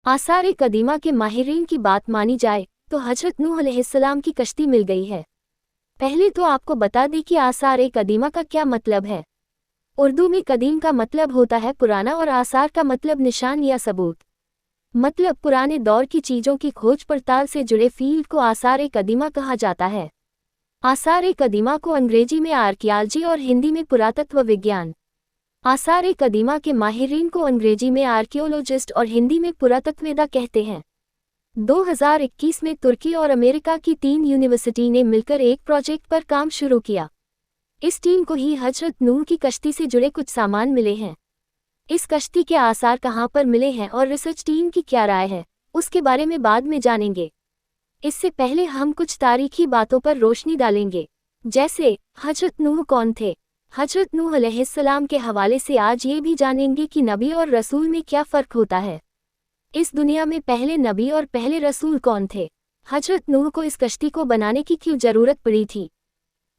आसार कदीमा के माहिरीन की बात मानी जाए तो हजरत नूह अलैहिस्सलाम की कश्ती मिल गई है। पहले तो आपको बता दें कि आसार कदीमा का क्या मतलब है। उर्दू में कदीम का मतलब होता है पुराना और आसार का मतलब निशान या सबूत। मतलब पुराने दौर की चीज़ों की खोज पड़ताल से जुड़े फील्ड को आसार कदीमा कहा जाता है। आसार कदीमा को अंग्रेजी में आर्कियालॉजी और हिंदी में पुरातत्व विज्ञान। आसार कदीमा के माहिरीन को अंग्रेजी में आर्कियोलॉजिस्ट और हिंदी में पुरातत्ववेत्ता कहते हैं। 2021 में तुर्की और अमेरिका की 3 यूनिवर्सिटी ने मिलकर एक प्रोजेक्ट पर काम शुरू किया। इस टीम को ही हजरत नूह की कश्ती से जुड़े कुछ सामान मिले हैं। इस कश्ती के आसार कहाँ पर मिले हैं और रिसर्च टीम की क्या राय है, उसके बारे में बाद में जानेंगे। इससे पहले हम कुछ तारीखी बातों पर रोशनी डालेंगे, जैसे हजरत नूह कौन थे। हजरत नूह अलैहिस्सलाम के हवाले से आज ये भी जानेंगे कि नबी और रसूल में क्या फ़र्क होता है। इस दुनिया में पहले नबी और पहले रसूल कौन थे। हजरत नूह को इस कश्ती को बनाने की क्यों ज़रूरत पड़ी थी।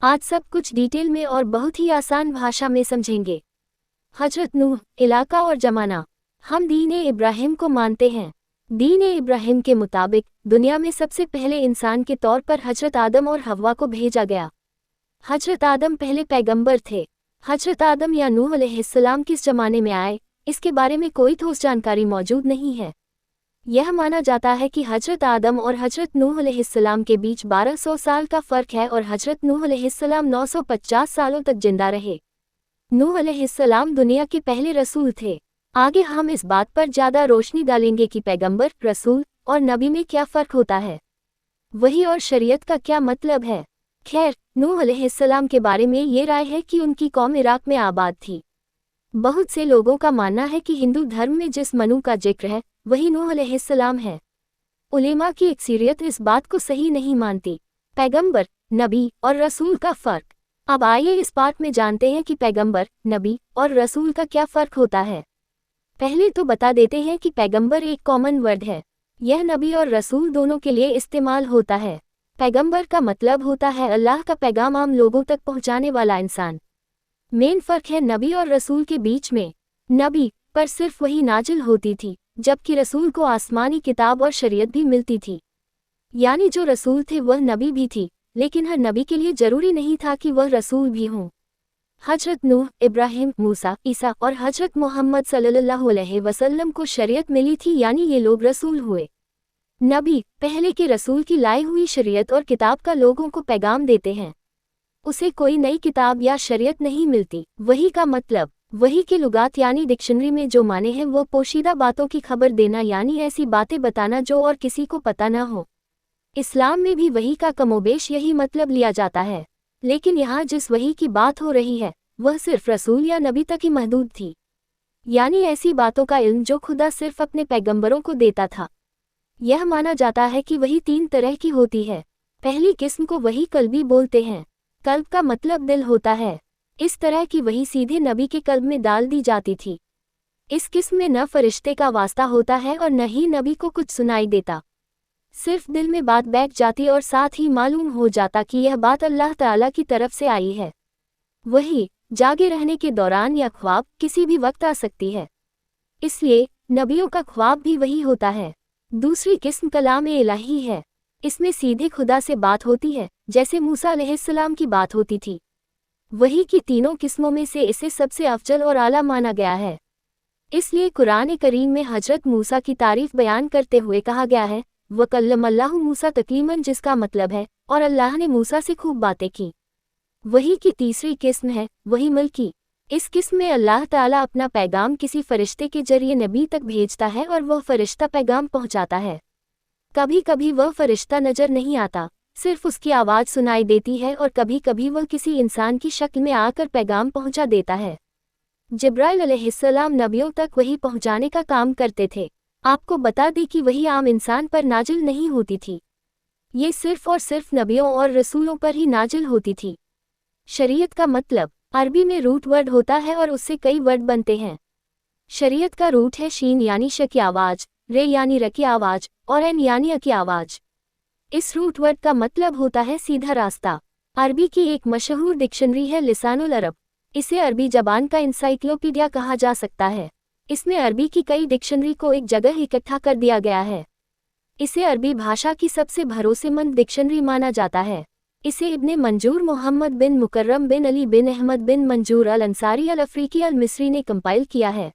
आज सब कुछ डिटेल में और बहुत ही आसान भाषा में समझेंगे। हजरत नूह, इलाका और ज़माना। हम दीन इब्राहिम को मानते हैं। दीन इब्राहिम के मुताबिक दुनिया में सबसे पहले इंसान के तौर पर हजरत आदम और हव्वा को भेजा गया। हजरत आदम पहले पैगंबर थे। हजरत आदम या नूह अलैहिस्सलाम किस ज़माने में आए, इसके बारे में कोई ठोस जानकारी मौजूद नहीं है। यह माना जाता है कि हजरत आदम और हजरत नूह अलैहिस्सलाम के बीच 1200 साल का फ़र्क है और हजरत नूह अलैहिस्सलाम 950 सालों तक जिंदा रहे। नूह अलैहिस्सलाम दुनिया के पहले रसूल थे। आगे हम इस बात पर ज़्यादा रोशनी डालेंगे कि पैगंबर, रसूल और नबी में क्या फ़र्क होता है। वही और शरीयत का क्या मतलब है। खैर, नूह अलैहिस्सलाम के बारे में ये राय है कि उनकी कौम इराक में आबाद थी। बहुत से लोगों का मानना है कि हिंदू धर्म में जिस मनु का जिक्र है वही नूह अलैहिस्सलाम है। उलेमा की अक्सरियत इस बात को सही नहीं मानती। पैगंबर, नबी और रसूल का फ़र्क। अब आइए इस पार्ट में जानते हैं कि पैगंबर, नबी और रसूल का क्या फ़र्क होता है। पहले तो बता देते हैं कि पैगंबर एक कॉमन वर्ड है। यह नबी और रसूल दोनों के लिए इस्तेमाल होता है। पैगंबर का मतलब होता है अल्लाह का पैगाम आम लोगों तक पहुंचाने वाला इंसान। मेन फ़र्क है नबी और रसूल के बीच में। नबी पर सिर्फ वही नाजिल होती थी, जबकि रसूल को आसमानी किताब और शरीयत भी मिलती थी। यानी जो रसूल थे वह नबी भी थी, लेकिन हर नबी के लिए ज़रूरी नहीं था कि वह रसूल भी हों। हजरत नूह, इब्राहिम, मूसा, ईसा और हजरत मोहम्मद सल्लल्लाहु अलैहि वसल्लम को शरीयत मिली थी, यानी ये लोग रसूल हुए। नबी पहले के रसूल की लाई हुई शरीयत और किताब का लोगों को पैगाम देते हैं। उसे कोई नई किताब या शरीयत नहीं मिलती। वही का मतलब, वही के लुगात यानी डिक्शनरी में जो माने हैं वो पोशीदा बातों की खबर देना, यानी ऐसी बातें बताना जो और किसी को पता न हो। इस्लाम में भी वही का कमोबेश यही मतलब लिया जाता है, लेकिन यहाँ जिस वही की बात हो रही है वह सिर्फ रसूल या नबी तक ही महदूद थी, यानी ऐसी बातों का इल्म जो खुदा सिर्फ अपने पैगंबरों को देता था। यह माना जाता है कि वही 3 तरह की होती है। पहली किस्म को वही कल्बी बोलते हैं। कल्ब का मतलब दिल होता है। इस तरह की वही सीधे नबी के कल्ब में डाल दी जाती थी। इस किस्म में न फरिश्ते का वास्ता होता है और न ही नबी को कुछ सुनाई देता। सिर्फ दिल में बात बैठ जाती और साथ ही मालूम हो जाता कि यह बात अल्लाह ताला की तरफ से आई है। वही जागे रहने के दौरान या ख्वाब किसी भी वक्त आ सकती है, इसलिए नबियों का ख्वाब भी वही होता है। दूसरी किस्म कलाम इलाही है। इसमें सीधे खुदा से बात होती है, जैसे मूसा अलैहिस्सलाम की बात होती थी। वही की तीनों किस्मों में से इसे सबसे अफजल और आला माना गया है। इसलिए कुरान करीम में हजरत मूसा की तारीफ बयान करते हुए कहा गया है, वकल्लमल्लाहु मूसा तकलीमन, जिसका मतलब है और अल्लाह ने मूसा से खूब बातें की। वही की तीसरी किस्म है वही मलकी। इस किस्म में अल्लाह ताला अपना पैगाम किसी फरिश्ते के जरिए नबी तक भेजता है और वह फरिश्ता पैगाम पहुंचाता है। कभी कभी वह फरिश्ता नजर नहीं आता, सिर्फ उसकी आवाज़ सुनाई देती है, और कभी कभी वह किसी इंसान की शक्ल में आकर पैगाम पहुंचा देता है। जिब्राइल अलैहिस्सलाम नबियों तक वही पहुंचाने का काम करते थे। आपको बता दें कि वही आम इंसान पर नाजिल नहीं होती थी, ये सिर्फ और सिर्फ नबियों और रसूलों पर ही नाजिल होती थी। शरीयत का मतलब अरबी में रूट वर्ड होता है और उससे कई वर्ड बनते हैं। शरीयत का रूट है शीन यानी श की आवाज़, रे यानी र की आवाज़ और एन यानी अ की आवाज़। इस रूट वर्ड का मतलब होता है सीधा रास्ता। अरबी की एक मशहूर डिक्शनरी है लिसानुल अरब। इसे अरबी ज़बान का इंसाइक्लोपीडिया कहा जा सकता है। इसमें अरबी की कई डिक्शनरी को एक जगह इकट्ठा कर दिया गया है। इसे अरबी भाषा की सबसे भरोसेमंद डिक्शनरी माना जाता है। इसे इब्ने मंजूर मोहम्मद बिन मुकर्रम बिन अली बिन अहमद बिन मंजूर अल अंसारी अल अफ्रीकी अल मिस्री ने कंपाइल किया है।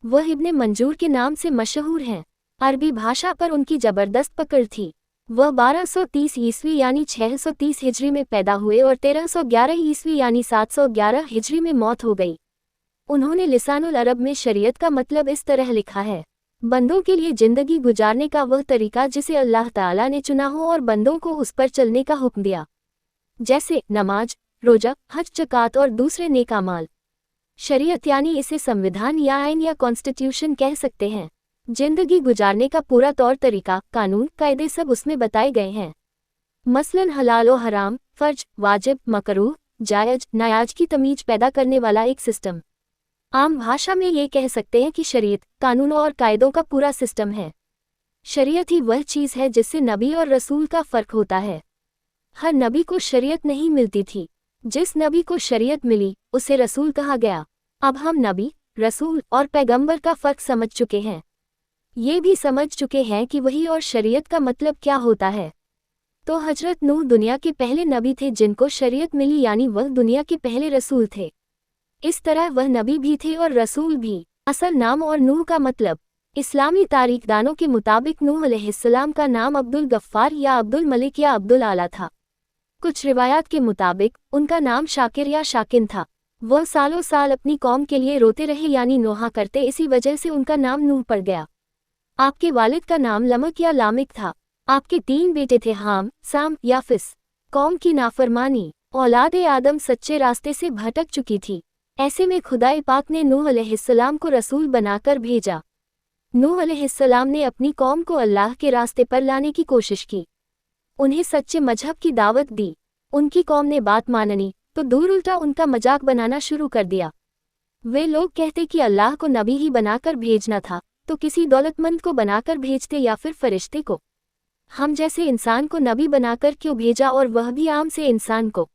वह इब्ने मंजूर के नाम से मशहूर हैं। अरबी भाषा पर उनकी ज़बरदस्त पकड़ थी। वह 1230 ईस्वी यानी 630 हिजरी में पैदा हुए और 1311 ईस्वी यानी 711 हिजरी में मौत हो गई। उन्होंने लिसानुल अरब में शरीयत का मतलब इस तरह लिखा है, बंदों के लिए ज़िंदगी गुजारने का वह तरीका जिसे अल्लाह ताला ने चुना हो और बंदों को उस पर चलने का हुक्म दिया, जैसे नमाज, रोजा, हज, ज़कात और दूसरे नेक अमाल। शरीयत यानी इसे संविधान या आइन या कॉन्स्टिट्यूशन कह सकते हैं। जिंदगी गुजारने का पूरा तौर तरीका, कानून, कायदे सब उसमें बताए गए हैं। मसलन हलाल और हराम, फर्ज, वाजिब, मकरूह, जायज, नायाज की तमीज पैदा करने वाला एक सिस्टम। आम भाषा में ये कह सकते हैं कि शरीयत कानूनों और कायदों का पूरा सिस्टम है। शरीयत ही वह चीज़ है जिससे नबी और रसूल का फ़र्क होता है। हर नबी को शरीयत नहीं मिलती थी। जिस नबी को शरीयत मिली उसे रसूल कहा गया। अब हम नबी, रसूल और पैगंबर का फ़र्क समझ चुके हैं। ये भी समझ चुके हैं कि वही और शरीयत का मतलब क्या होता है। तो हजरत नूह दुनिया के पहले नबी थे जिनको शरीयत मिली, यानी वह दुनिया के पहले रसूल थे। इस तरह वह नबी भी थे और रसूल भी। असल नाम और नूह का मतलब। इस्लामी तारीखदानों के मुताबिक नूह अलैहिस्सलाम का नाम अब्दुल गफ्फार या अब्दुल मलिक या अब्दुल आला था। कुछ रिवायात के मुताबिक उनका नाम शाकिर या शाकिन था। वह सालों साल अपनी कौम के लिए रोते रहे यानी नोहा करते, इसी वजह से उनका नाम नूह पड़ गया। आपके वालिद का नाम लमक या लामिक था। आपके 3 बेटे थे, हाम, साम, याफिस। कौम की नाफरमानी, औलाद आदम सच्चे रास्ते से भटक चुकी थी। ऐसे में खुदाई पाक ने नूह अलैहिस्सलाम को रसूल बनाकर भेजा। नूह अलैहिस्सलाम ने अपनी कौम को अल्लाह के रास्ते पर लाने की कोशिश की, उन्हें सच्चे मजहब की दावत दी। उनकी कौम ने बात माननी तो दूर उल्टा उनका मजाक बनाना शुरू कर दिया। वे लोग कहते कि अल्लाह को नबी ही बनाकर भेजना था तो किसी दौलतमंद को बनाकर भेजते या फिर फरिश्ते को। हम जैसे इंसान को नबी बनाकर क्यों भेजा, और वह भी आम से इंसान को।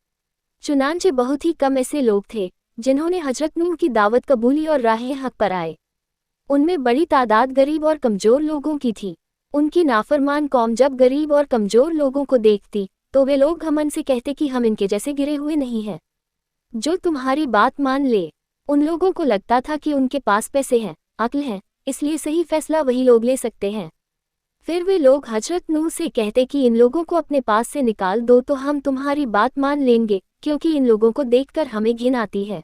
चुनांचे बहुत ही कम ऐसे लोग थे जिन्होंने हजरत नूह की दावत कबूली और राह हक पर आए। उनमें बड़ी तादाद गरीब और कमज़ोर लोगों की थी। उनकी नाफरमान कौम जब गरीब और कमज़ोर लोगों को देखती तो वे लोग घमंड से कहते कि हम इनके जैसे गिरे हुए नहीं हैं, जो तुम्हारी बात मान ले। उन लोगों को लगता था कि उनके पास पैसे हैं, अक्ल है, इसलिए सही फैसला वही लोग ले सकते हैं। फिर वे लोग हजरत नूह से कहते कि इन लोगों को अपने पास से निकाल दो तो हम तुम्हारी बात मान लेंगे, क्योंकि इन लोगों को देखकर हमें घिन आती है।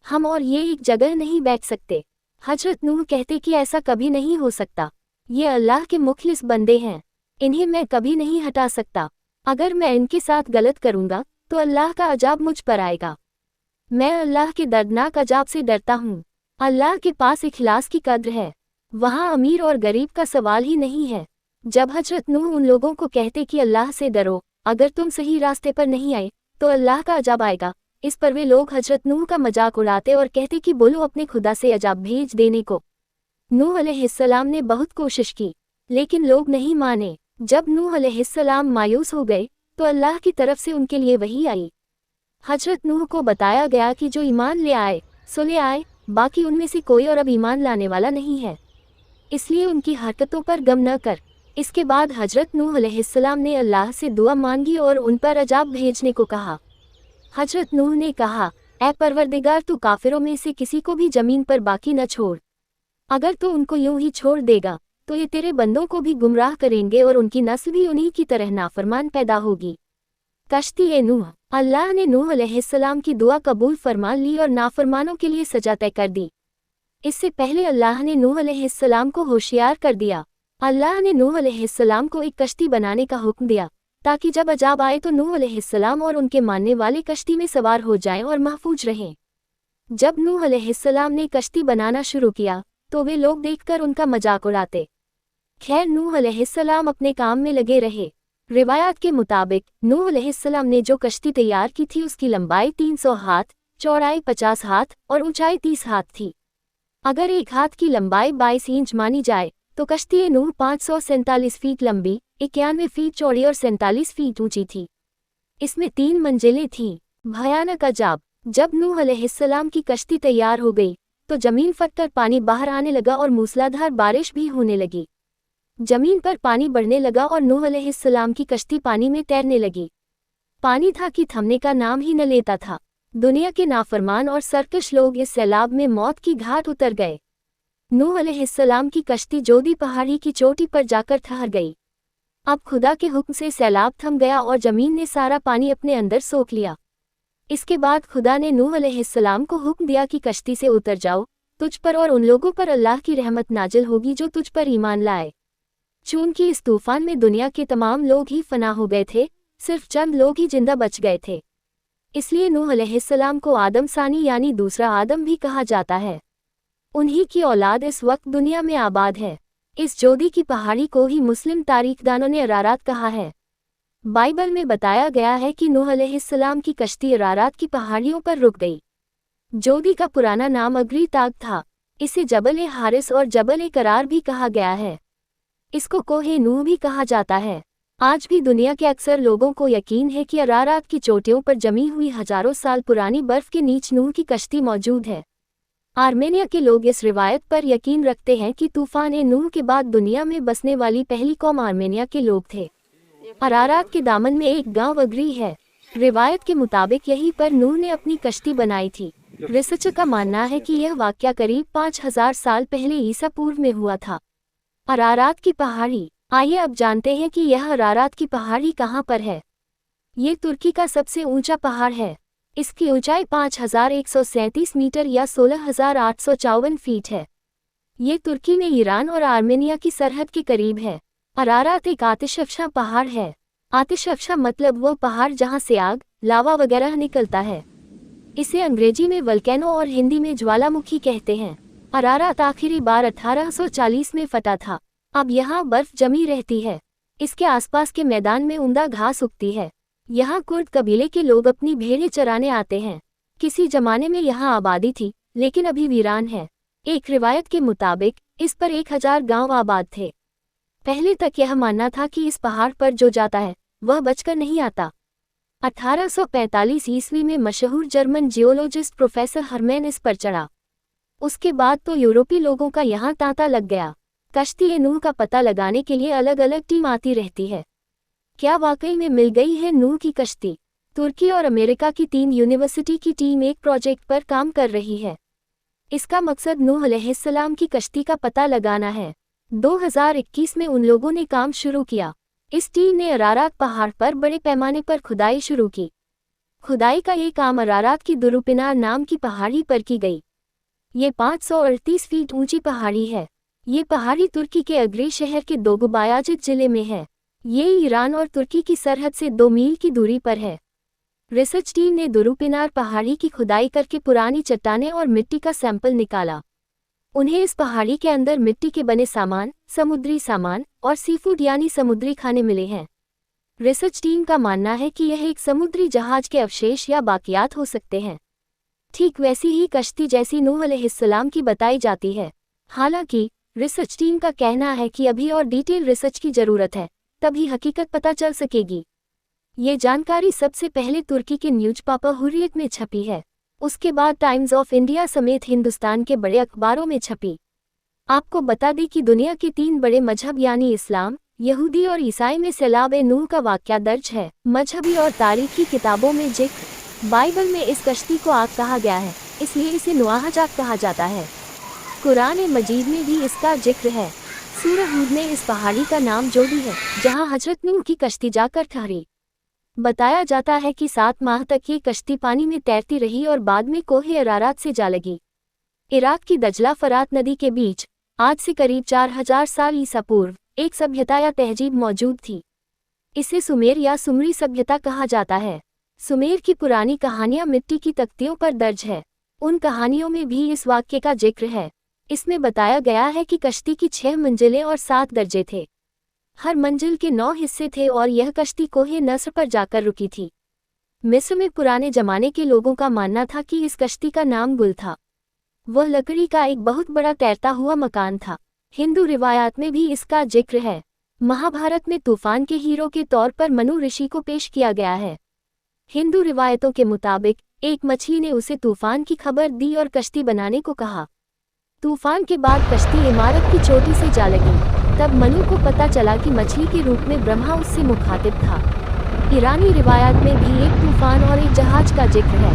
हम और ये एक जगह नहीं बैठ सकते। हजरत नूह कहते कि ऐसा कभी नहीं हो सकता। ये अल्लाह के मुखलिस बंदे हैं, इन्हें मैं कभी नहीं हटा सकता। अगर मैं इनके साथ गलत करूँगा तो अल्लाह का अजाब मुझ पर आएगा। मैं अल्लाह के दर्दनाक अजाब से डरता हूँ। अल्लाह के पास इखलास की कद्र है, वहाँ अमीर और गरीब का सवाल ही नहीं है। जब हजरत नूह उन लोगों को कहते कि अल्लाह से डरो, अगर तुम सही रास्ते पर नहीं आए तो अल्लाह का अजाब आएगा, इस पर वे लोग हजरत नूह का मजाक उड़ाते और कहते कि बोलो अपने खुदा से अजाब भेज देने को। नूह अलैहिस्सलाम ने बहुत कोशिश की लेकिन लोग नहीं माने। जब नूह अलैहिस्सलाम मायूस हो गए तो अल्लाह की तरफ से उनके लिए वही आई। हजरत नूह को बताया गया कि जो ईमान ले आए सो ले आए, बाकी उनमें से कोई और अब ईमान लाने वाला नहीं है, इसलिए उनकी हरकतों पर गम न कर। इसके बाद हजरत नूह अलैहिस्सलाम ने अल्लाह से दुआ मांगी और उन पर अजाब भेजने को कहा। हजरत नूह ने कहा, ऐ परवरदिगार, तू काफिरों में से किसी को भी ज़मीन पर बाकी न छोड़। अगर तू उनको यूं ही छोड़ देगा तो ये तेरे बंदों को भी गुमराह करेंगे और उनकी नस्ल भी उन्हीं की तरह नाफरमान पैदा होगी। कश्ती नूह। अल्लाह ने नूह अलैहिस्सलाम की दुआ कबूल फरमा ली और नाफरमानों के लिए सजा तय कर दी। इससे पहले अल्लाह ने नूह अलैहिस्सलाम को होशियार कर दिया। अल्लाह ने नूह अलैहिस्सलाम को एक कश्ती बनाने का हुक्म दिया ताकि जब अजाब आए तो नूह अलैहिस्सलाम और उनके मानने वाले कश्ती में सवार हो जाएं और महफूज रहें। जब नूह अलैहिस्सलाम ने कश्ती बनाना शुरू किया तो वे लोग देखकर उनका मजाक उड़ाते। खैर, नूह अलैहिस्सलाम अपने काम में लगे रहे। रिवायात के मुताबिक नूह अलैहिस्सलाम ने जो कश्ती तैयार की थी उसकी लंबाई 300 हाथ, चौड़ाई 50 हाथ और ऊंचाई 30 हाथ थी। अगर एक हाथ की लंबाई 22 इंच मानी जाए तो कश्ती नूह 547 फीट लंबी, 91 फीट चौड़ी और 47 फीट ऊंची थी। इसमें 3 मंजिलें थीं। भयानक अजाब। जब नूह अलैहिस्सलाम की कश्ती तैयार हो गई तो जमीन फटकर पानी बाहर आने लगा और मूसलाधार बारिश भी होने लगी। जमीन पर पानी बढ़ने लगा और नूह अलैहिस्सलाम की कश्ती पानी में तैरने लगी। पानी था कि थमने का नाम ही न लेता था। दुनिया के नाफरमान और सरकश लोग इस सैलाब में मौत की घाट उतर गए। नूह अलैहिस्सलाम की कश्ती जोदी पहाड़ी की चोटी पर जाकर ठहर गई। अब खुदा के हुक्म से सैलाब थम गया और जमीन ने सारा पानी अपने अंदर सोख लिया। इसके बाद खुदा ने नूह अलैहिस्सलाम को हुक्म दिया कि कश्ती से उतर जाओ, तुझ पर और उन लोगों पर अल्लाह की रहमत नाजिल होगी जो तुझ पर ईमान लाए। चूंकि इस तूफान में दुनिया के तमाम लोग ही फना हो गए थे, सिर्फ चंद लोग ही जिंदा बच गए थे। इसलिए नूह अलैहिस्सलाम को आदम सानी यानी दूसरा आदम भी कहा जाता है। उन्हीं की औलाद इस वक्त दुनिया में आबाद है। इस जोदी की पहाड़ी को ही मुस्लिम तारीखदानों ने अरारात कहा है। बाइबल में बताया गया है कि नूह अलैहिस्सलाम की कश्ती अरारात की पहाड़ियों पर रुक गई। जोदी का पुराना नाम अग्री ताग था। इसे जबल हारिस और जबल करार भी कहा गया है। इसको कोहे नूह भी कहा जाता है। आज भी दुनिया के अक्सर लोगों को यकीन है कि अरारात की चोटियों पर जमी हुई हजारों साल पुरानी बर्फ के नीचे नूह की कश्ती मौजूद है। आर्मेनिया के लोग इस रिवायत पर यकीन रखते हैं कि तूफान नूह के बाद दुनिया में बसने वाली पहली कौम आर्मेनिया के लोग थे। अरारात के दामन में एक गांव अग्री है। रिवायत के मुताबिक यहीं पर नूह ने अपनी कश्ती बनाई थी। रिसर्चर का मानना है कि यह वाकया करीब 5000 साल पहले ईसा पूर्व में हुआ था। अरारात की पहाड़ी। आइए अब जानते हैं कि यह अरारात की पहाड़ी कहाँ पर है। ये तुर्की का सबसे ऊंचा पहाड़ है। इसकी ऊंचाई 5137 मीटर या 16854 फीट है। ये तुर्की में ईरान और आर्मेनिया की सरहद के करीब है। अरारात एक आतिशफ़शा पहाड़ है। आतिशफ़शा मतलब वो पहाड़ जहाँ से आग, लावा वगैरह निकलता है। इसे अंग्रेजी में वल्केनो और हिंदी में ज्वालामुखी कहते हैं। अरारात आखिरी बार 1840 में फटा था। अब यहाँ बर्फ जमी रहती है। इसके आसपास के मैदान में उम्दा घास उगती है। यहाँ कुर्द कबीले के लोग अपनी भेड़ें चराने आते हैं। किसी जमाने में यहाँ आबादी थी, लेकिन अभी वीरान है। एक रिवायत के मुताबिक इस पर 1000 गांव आबाद थे। पहले तक यह मानना था कि इस पहाड़ पर जो जाता है वह बचकर नहीं आता। 1845 ईस्वी में मशहूर जर्मन जियोलॉजिस्ट प्रोफेसर हरमैन इस पर चढ़ा। उसके बाद तो यूरोपीय लोगों का यहाँ तांता लग गया। कश्ती नूह का पता लगाने के लिए अलग अलग टीम आती रहती है। क्या वाकई में मिल गई है नूह की कश्ती? तुर्की और अमेरिका की 3 यूनिवर्सिटी की टीम एक प्रोजेक्ट पर काम कर रही है। इसका मकसद नूह अलैहिस्सलाम की कश्ती का पता लगाना है। 2021 में उन लोगों ने काम शुरू किया। इस टीम ने अरारात पहाड़ पर बड़े पैमाने पर खुदाई शुरू की। खुदाई का ये काम अरारात की दुरुपिनार नाम की पहाड़ी पर की गई। ये 538 फीट ऊंची पहाड़ी है। ये पहाड़ी तुर्की के अग्री शहर के दोगुबायाजिद जिले में है। ये ईरान और तुर्की की सरहद से 2 मील की दूरी पर है। रिसर्च टीम ने दुरुपिनार पहाड़ी की खुदाई करके पुरानी चट्टानें और मिट्टी का सैंपल निकाला। उन्हें इस पहाड़ी के अंदर मिट्टी के बने सामान, समुद्री सामान और सीफूड यानी समुद्री खाने मिले हैं। रिसर्च टीम का मानना है कि यह एक समुद्री जहाज के अवशेष या बाकियात हो सकते हैं। ठीक वैसी ही कश्ती जैसी नूह अलैहिस्सलाम की बताई जाती है। हालांकि रिसर्च टीम का कहना है कि अभी और डिटेल रिसर्च की जरूरत है, तभी हकीकत पता चल सकेगी। ये जानकारी सबसे पहले तुर्की के न्यूज़पेपर हुर्रियत में छपी है। उसके बाद टाइम्स ऑफ इंडिया समेत हिंदुस्तान के बड़े अखबारों में छपी। आपको बता दें कि दुनिया के 3 बड़े मजहब यानी इस्लाम, यहूदी और ईसाई में सैलाब नूह का वाकया दर्ज है। मजहबी और तारीखी किताबों में जिक्र। बाइबल में इस कश्ती को आग कहा गया है, इसलिए इसे नूह आग कहा जाता है। कुरान मजीद में भी इसका जिक्र है। सूरह हूद में इस पहाड़ी का नाम जोदी है, जहां हजरत नूह की कश्ती जाकर ठहरी। बताया जाता है कि 7 माह तक ये कश्ती पानी में तैरती रही और बाद में कोहे अरारात से जा लगी। इराक की दजला फरात नदी के बीच आज से करीब 4000 साल ईसा पूर्व एक सभ्यता या तहजीब मौजूद थी। इसे सुमेर या सुमरी सभ्यता कहा जाता है। सुमेर की पुरानी कहानियां मिट्टी की तख्तियों पर दर्ज है। उन कहानियों में भी इस वाक्य का जिक्र है। इसमें बताया गया है कि कश्ती की 6 मंजिलें और 7 दर्जे थे। हर मंजिल के 9 हिस्से थे और यह कश्ती कोहे नस्र पर जाकर रुकी थी। मिस्र में पुराने जमाने के लोगों का मानना था कि इस कश्ती का नाम गुल था। वह लकड़ी का एक बहुत बड़ा तैरता हुआ मकान था। हिंदू रिवायात में भी इसका जिक्र है। महाभारत में तूफान के हीरो के तौर पर मनु ऋषि को पेश किया गया है। हिंदू रिवायतों के मुताबिक एक मछली ने उसे तूफान की खबर दी और कश्ती बनाने को कहा। तूफान के बाद कश्ती इमारत की चोटी से जा लगी। तब मनु को पता चला कि मछली के रूप में ब्रह्मा उससे मुखातिब था। ईरानी रिवायत में भी एक तूफान और एक जहाज का जिक्र है।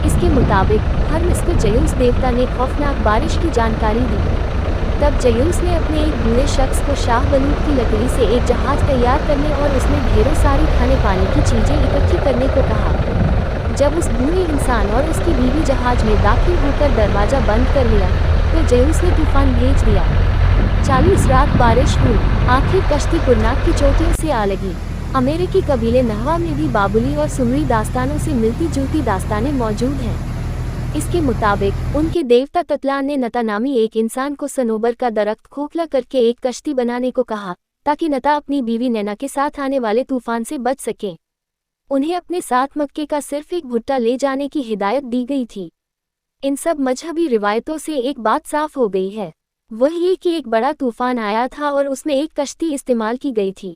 इसके मुताबिक हर्मेस को जयूस देवता ने खौफनाक बारिश की जानकारी दी। तब जयूस ने अपने एक बूढ़े शख्स को शाह बलूत की लकड़ी से एक जहाज तैयार करने और उसमें ढेरों सारी खाने पानी की चीजें इकट्ठी करने को कहा। जब उस बूढ़े इंसान और उसकी बीवी जहाज में दाखिल होकर दरवाजा बंद कर लिया तो जयूस ने तूफान भेज दिया। 40 रात बारिश हुई। आखिर कश्ती कुरनाक की चोटियों से आ लगी। अमेरिकी कबीले नहवा में भी बाबुली और सुमरी दास्तानों से मिलती जुलती दास्तानें मौजूद हैं। इसके मुताबिक उनके देवता ततलान ने नता नामी एक इंसान को सनोबर का दरख्त खोखला करके एक कश्ती बनाने को कहा ताकि नता अपनी बीवी नैना के साथ आने वाले तूफान से बच सके। उन्हें अपने साथ मक्के का सिर्फ एक भुट्टा ले जाने की हिदायत दी गई थी। इन सब मजहबी रिवायतों से एक बात साफ हो गई है, वह ये कि एक बड़ा तूफान आया था और उसमें एक कश्ती इस्तेमाल की गई थी।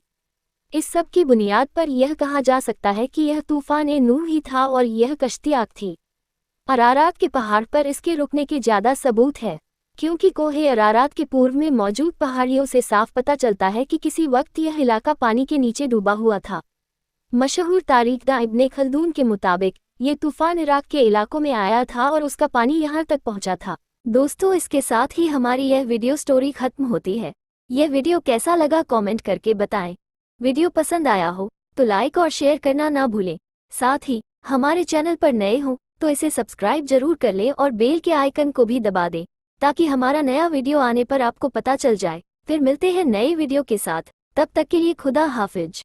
इस सब की बुनियाद पर यह कहा जा सकता है कि यह तूफान नूह ही था और यह कश्ती आग थी। अरारात के पहाड़ पर इसके रुकने के ज़्यादा सबूत है, क्योंकि कोहे अरारात के पूर्व में मौजूद पहाड़ियों से साफ पता चलता है कि किसी वक्त यह इलाका पानी के नीचे डूबा हुआ था। मशहूर तारीखदां इब्ने खल्दून के मुताबिक ये तूफान इराक के इलाकों में आया था और उसका पानी यहाँ तक पहुँचा था। दोस्तों, इसके साथ ही हमारी यह वीडियो स्टोरी खत्म होती है। यह वीडियो कैसा लगा कमेंट करके बताएं। वीडियो पसंद आया हो तो लाइक और शेयर करना ना भूलें। साथ ही हमारे चैनल पर नए हो तो इसे सब्सक्राइब जरूर कर लें और बेल के आइकन को भी दबा दें ताकि हमारा नया वीडियो आने पर आपको पता चल जाए। फिर मिलते हैं नए वीडियो के साथ, तब तक के लिए खुदा हाफिज।